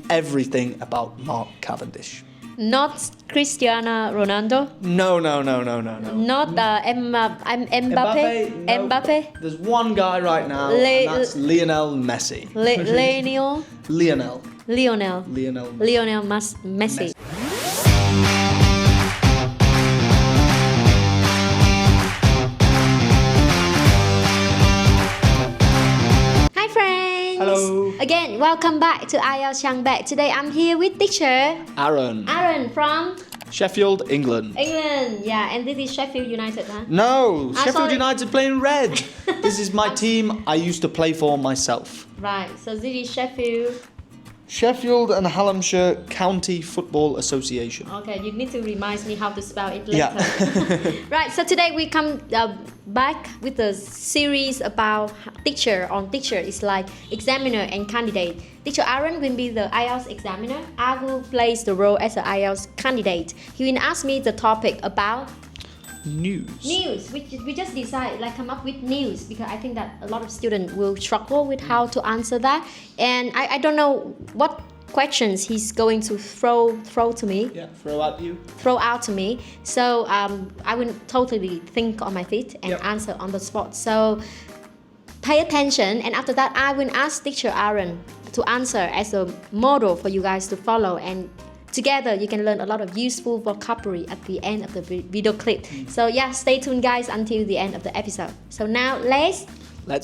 everything about Mark Cavendish. Not Cristiano Ronaldo. No. Not Mbappe. No. Mbappe. There's one guy right now, and that's Lionel Messi. Lionel Messi. Hi friends. Hello. Again, welcome back to IELTS TRANG BEC. Today I'm here with teacher Aaron from Sheffield, England. Yeah, and this is Sheffield United, huh? No, Sheffield sorry. United playing red. This is my team I used to play for myself. Right, so this is Sheffield and Hallamshire County Football Association. Okay, you need to remind me how to spell it later. Yeah. Right, so today we come back with a series about teacher. It's like examiner and candidate. Teacher Aaron will be the IELTS examiner. I will play the role as an IELTS candidate. He will ask me the topic about news. We just decide, like, come up with news, because I think that a lot of students will struggle with how to answer that, and I don't know what questions he's going to throw to me. Yeah, throw out to me. So I will totally think on my feet and answer on the spot. So pay attention, and after that I will ask teacher Aaron to answer as a model for you guys to follow, and together you can learn a lot of useful vocabulary at the end of the video clip. So yeah, stay tuned guys until the end of the episode. So now let's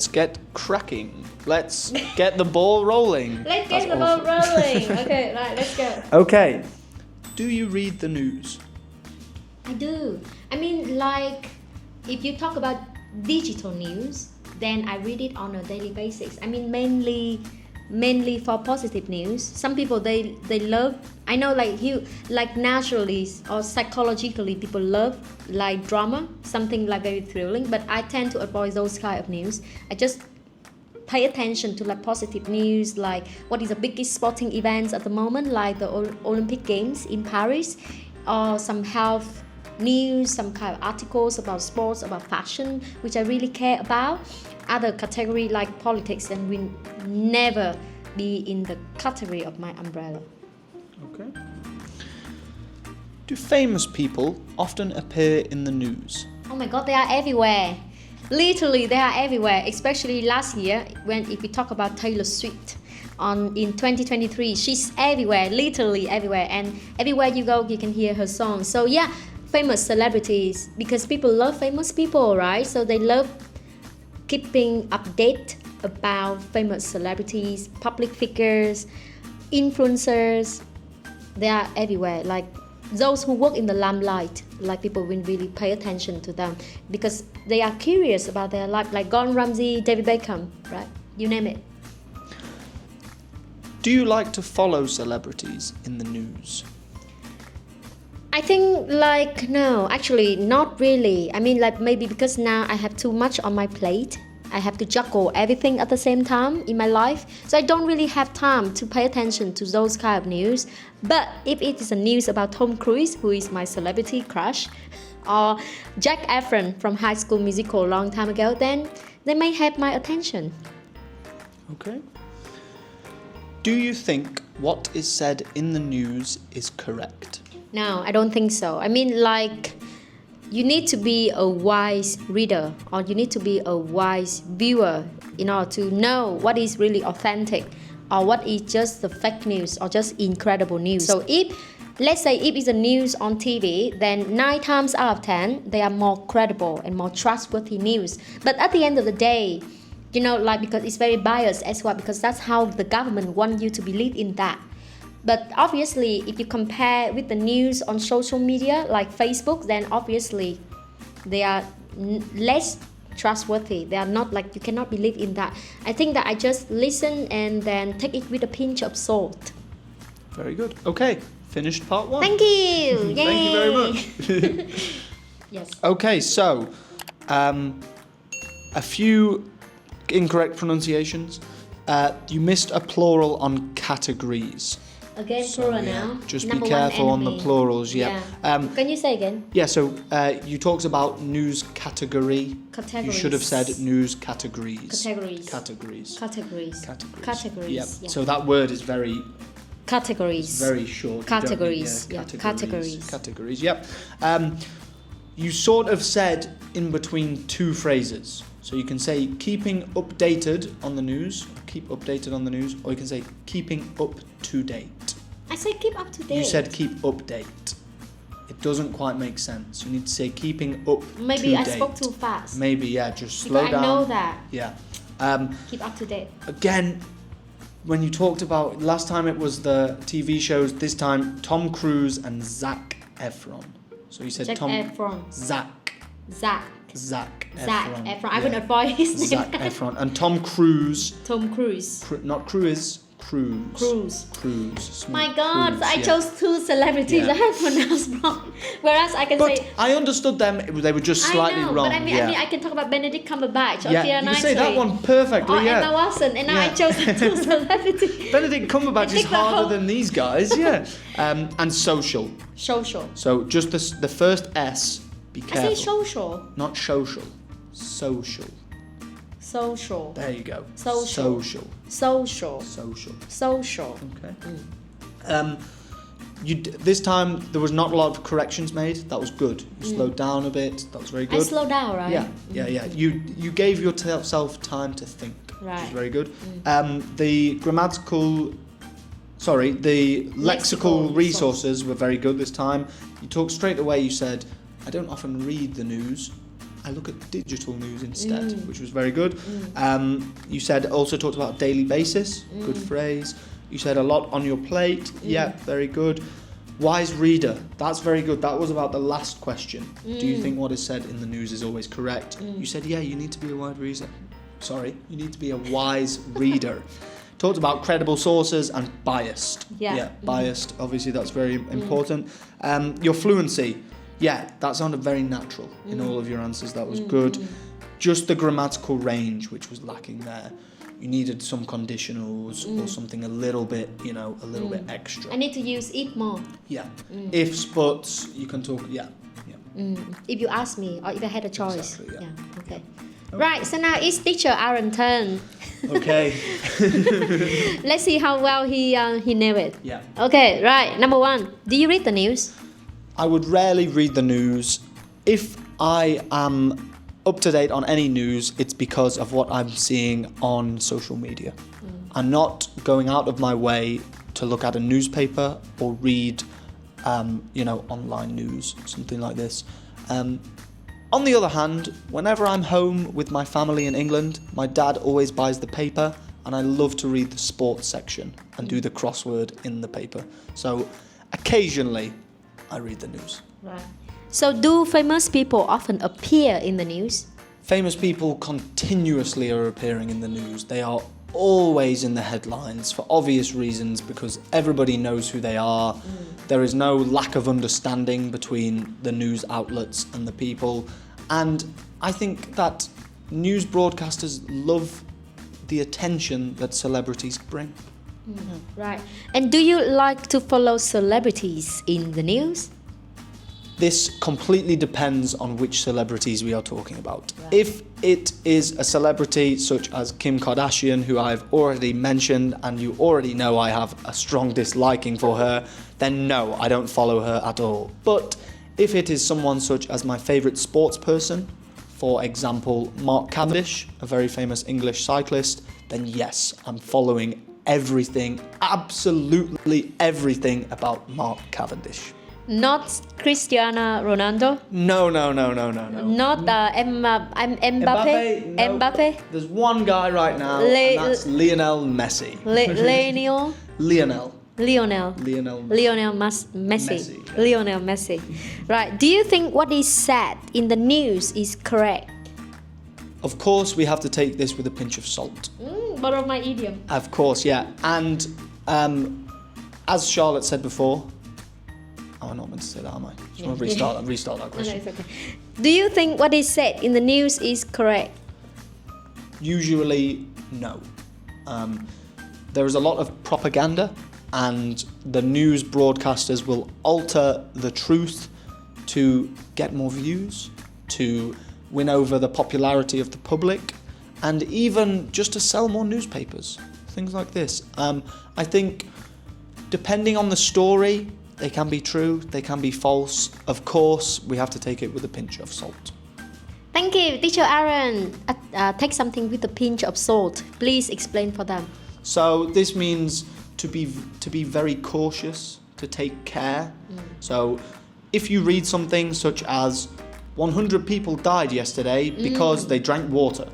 get cracking. Let's get the ball rolling. Ball rolling. Okay, right, let's go. Okay. Do you read the news? I do. I mean, like, if you talk about digital news, then I read it on a daily basis. I mean, mainly for positive news. Some people they love, I know, like naturally or psychologically people love like drama, something like very thrilling, but I tend to avoid those kind of news. I just pay attention to like positive news, like what is the biggest sporting events at the moment, like the Olympic Games in Paris, or some health news, some kind of articles about sports, about fashion, which I really care about. Other category like politics, and will never be in the category of my umbrella. Okay. Do famous people often appear in the news? Oh my god, they are everywhere. Literally, they are everywhere. Especially last year, if we talk about Taylor Swift, in 2023, she's everywhere, literally everywhere, and everywhere you go, you can hear her song. So yeah, famous celebrities, because people love famous people, right? So they love keeping update about famous celebrities, public figures, influencers. They are everywhere. Like those who work in the limelight, like people will really pay attention to them because they are curious about their life, like Gordon Ramsay, David Beckham, right? You name it. Do you like to follow celebrities in the news? I think no, actually not really. I mean, like, maybe because now I have too much on my plate. I have to juggle everything at the same time in my life. So I don't really have time to pay attention to those kind of news. But if it is a news about Tom Cruise, who is my celebrity crush, or Zac Efron from High School Musical a long time ago, then they may have my attention. Okay. Do you think what is said in the news is correct? No, I don't think so. I mean, like, you need to be a wise reader, or you need to be a wise viewer in order to know what is really authentic, or what is just the fake news, or just incredible news. So let's say if it's a news on TV, then 9 times out of 10, they are more credible and more trustworthy news. But at the end of the day, you know, like, because it's very biased as well, because that's how the government want you to believe in that. But obviously, if you compare with the news on social media like Facebook, then obviously they are less trustworthy. They are not, like, you cannot believe in that. I think that I just listen and then take it with a pinch of salt. Very good. Okay, finished part 1. Thank you. Thank you very much. Yes. Okay, so a few incorrect pronunciations. You missed a plural on categories. Again, plural now. Just Number be careful on the enemy. plurals. Yeah. Can you say again? Yeah. So you talked about news category. Categories. You should have said news categories. Categories. Categories. Categories. Categories. Categories. Yeah. Yeah. So that word is very Categories. Very short. Categories. You don't need, Categories. Categories. Yep. You sort of said in between two phrases. So you can say keeping updated on the news, keep updated on the news, or you can say keeping up to date. I say keep up to date. You said keep update. It doesn't quite make sense. You need to say keeping up Maybe to I date. spoke too fast. Maybe, yeah, just slow because down. I know that. Yeah. Keep up to date. Again, when you talked about, last time it was the TV shows, this time Tom Cruise and Zac Efron. So you said Zac Tom... Efron. Zac Efron. Efron. I wouldn't avoid his name. Zac Efron. And Tom Cruise... Tom Cruise. Not Cruise. Cruise. My God, Cruise, I chose two celebrities Yeah. I have pronounced wrong. Whereas I can But say... I understood them, they were just slightly I know, wrong. but I mean, I can talk about Benedict Cumberbatch or yeah, Keira you Knightley. can say that one perfectly, Or yeah. Emma Watson, and now I Yeah. chose two celebrities. Benedict Cumberbatch is Take the harder whole- than these guys, yeah. And social. Social. So just the first S, be careful. I say social. Not social. Social. Social. There you go. Social. Social. Social. Social. Social. Okay. This time there was not a lot of corrections made. That was good. You slowed down a bit. That was very good. I slow down, right? Yeah. You gave yourself time to think. Right. Which is very good. The lexical resources were very good this time. You talked straight away. You said, "I don't often read the news. I look at digital news instead," which was very good. You said also talked about daily basis. Good phrase. You said a lot on your plate. Yeah, very good. Wise reader. That's very good. That was about the last question. Do you think what is said in the news is always correct? You said, yeah, you need to be a wise reader. You need to be a wise reader. Talked about credible sources and biased. Yeah. Biased. Obviously, that's very important. Your fluency. Yeah, that sounded very natural in all of your answers. That was good. Just the grammatical range, which was lacking there. You needed some conditionals or something a little bit, a little bit extra. I need to use if more. Yeah. Ifs, buts, you can talk, yeah. If you ask me, or if I had a choice. Exactly, yeah. Okay. Right, so now it's teacher Aaron's turn. Okay. Let's see how well he nailed it. Yeah. Okay, right. Number one, do you read the news? I would rarely read the news. If I am up to date on any news, it's because of what I'm seeing on social media. I'm not going out of my way to look at a newspaper or read, online news, something like this. On the other hand, whenever I'm home with my family in England, my dad always buys the paper, and I love to read the sports section and do the crossword in the paper. So occasionally, I read the news. Right. So do famous people often appear in the news? Famous people continuously are appearing in the news. They are always in the headlines for obvious reasons because everybody knows who they are. There is no lack of understanding between the news outlets and the people. And I think that news broadcasters love the attention that celebrities bring. Right. And do you like to follow celebrities in the news? This completely depends on which celebrities we are talking about. Right. If it is a celebrity such as Kim Kardashian, who I've already mentioned, and you already know I have a strong disliking for her, then no, I don't follow her at all. But if it is someone such as my favourite sports person, for example, Mark Cavendish, a very famous English cyclist, then yes, I'm following everything, absolutely everything about Mark Cavendish. Not Cristiano Ronaldo? No. Not Mbappe? No. Mbappe? There's one guy right now, and that's Lionel Messi. Lionel Messi. Yeah. Lionel Messi. Right. Do you think what is said in the news is correct? Of course, we have to take this with a pinch of salt. Borrow my idiom. Of course, yeah. And as Charlotte said before, I'm not meant to say that, am I? Just want to restart that question. No, it's okay. Do you think what is said in the news is correct? Usually, no. There is a lot of propaganda, and the news broadcasters will alter the truth to get more views, to win over the popularity of the public, and even just to sell more newspapers. Things like this. I think depending on the story, they can be true, they can be false. Of course, we have to take it with a pinch of salt. Thank you, Teacher Aaron. Take something with a pinch of salt. Please explain for them. So this means to be very cautious, to take care. So if you read something such as 100 people died yesterday because they drank water,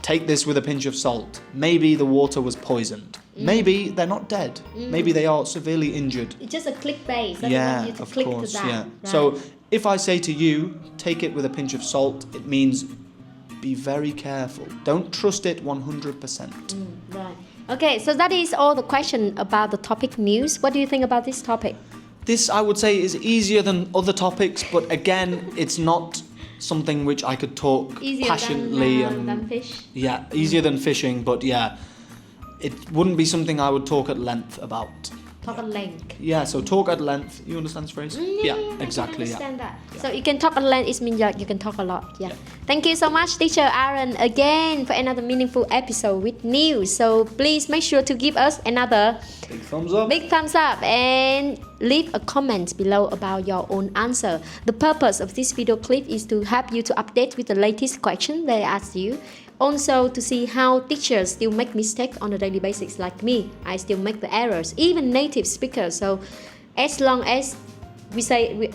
take this with a pinch of salt. Maybe the water was poisoned. Maybe they're not dead. Maybe they are severely injured. It's just a clickbait. I Yeah, want you to of click course. to that. Yeah. Right. So if I say to you, take it with a pinch of salt, it means be very careful. Don't trust it 100%. Right. Okay, so that is all the question about the topic news. What do you think about this topic? This, I would say, is easier than other topics, but again, it's not something which I could talk Easier passionately than fish. Yeah, easier than fishing, but yeah, it wouldn't be something I would talk at length about. Talk at length. Yeah, so talk at length. You understand this phrase? Yeah, exactly. I can understand that. Yeah. So you can talk at length. It means that you can talk a lot. Yeah. Yeah. Thank you so much, Teacher Aaron, again for another meaningful episode with news. So please make sure to give us another Big thumbs up. and leave a comment below about your own answer. The purpose of this video clip is to help you to update with the latest question they asked you. Also to see how teachers still make mistakes on a daily basis like me. I still make the errors, even native speakers. So as long as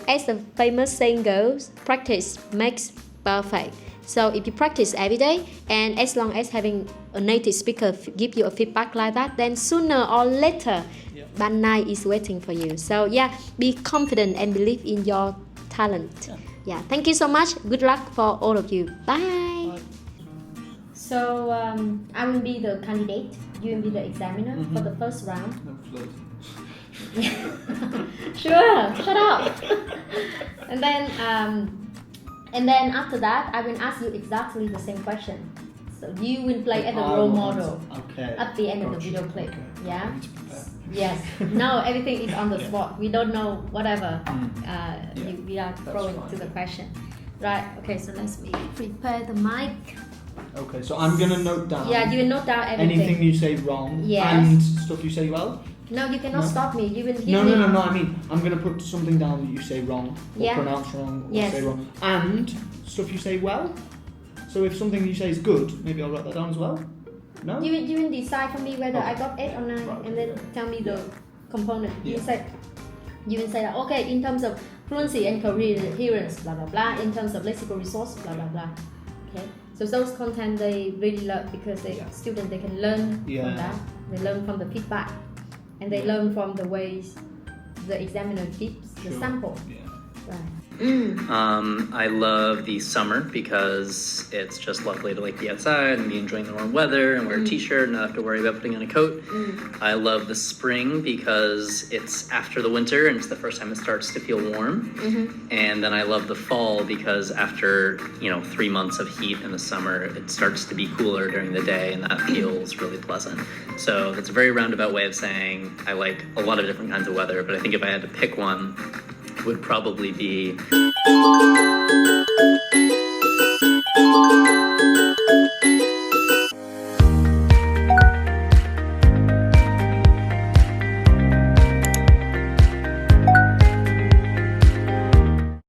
as the famous saying goes, practice makes perfect. So if you practice every day, and as long as having a native speaker give you a feedback like that, then sooner or later, Band 9 is waiting for you. So yeah, be confident and believe in your talent. Yeah, thank you so much. Good luck for all of you. Bye. So I will be the candidate. You will be the examiner for the first round. Sure, shut up. And then after that, I will ask you exactly the same question. So you will play as the role model at the end of the video clip. Okay. Yeah. Yes. No, everything is on the spot. We don't know whatever we are throwing to the question. Right. Okay. So let's prepare the mic. Okay, so I'm gonna note down. Yeah, you will note down everything. Anything you say wrong. Yes. And stuff you say well. No, you cannot stop me. You will give No, me. I mean, I'm gonna put something down that you say wrong, or pronounce wrong, or say wrong, and stuff you say well. So if something you say is good, maybe I'll write that down as well. No. You will decide for me whether I got 8 or 9, Right. and then tell me the component. Yeah. You will say that okay, in terms of fluency and coherence, blah blah blah. In terms of lexical resource, blah blah blah. Okay. So those content they really love because students they can learn from that. They learn from the feedback, and they learn from the ways the examiner gives the sample. Yeah. Right. I love the summer because it's just lovely to like be outside and be enjoying the warm weather and wear a t-shirt and not have to worry about putting on a coat. I love the spring because it's after the winter and it's the first time it starts to feel warm. And then I love the fall because after 3 months of heat in the summer, it starts to be cooler during the day and that feels really pleasant. So that's a very roundabout way of saying I like a lot of different kinds of weather, but I think if I had to pick one, would probably be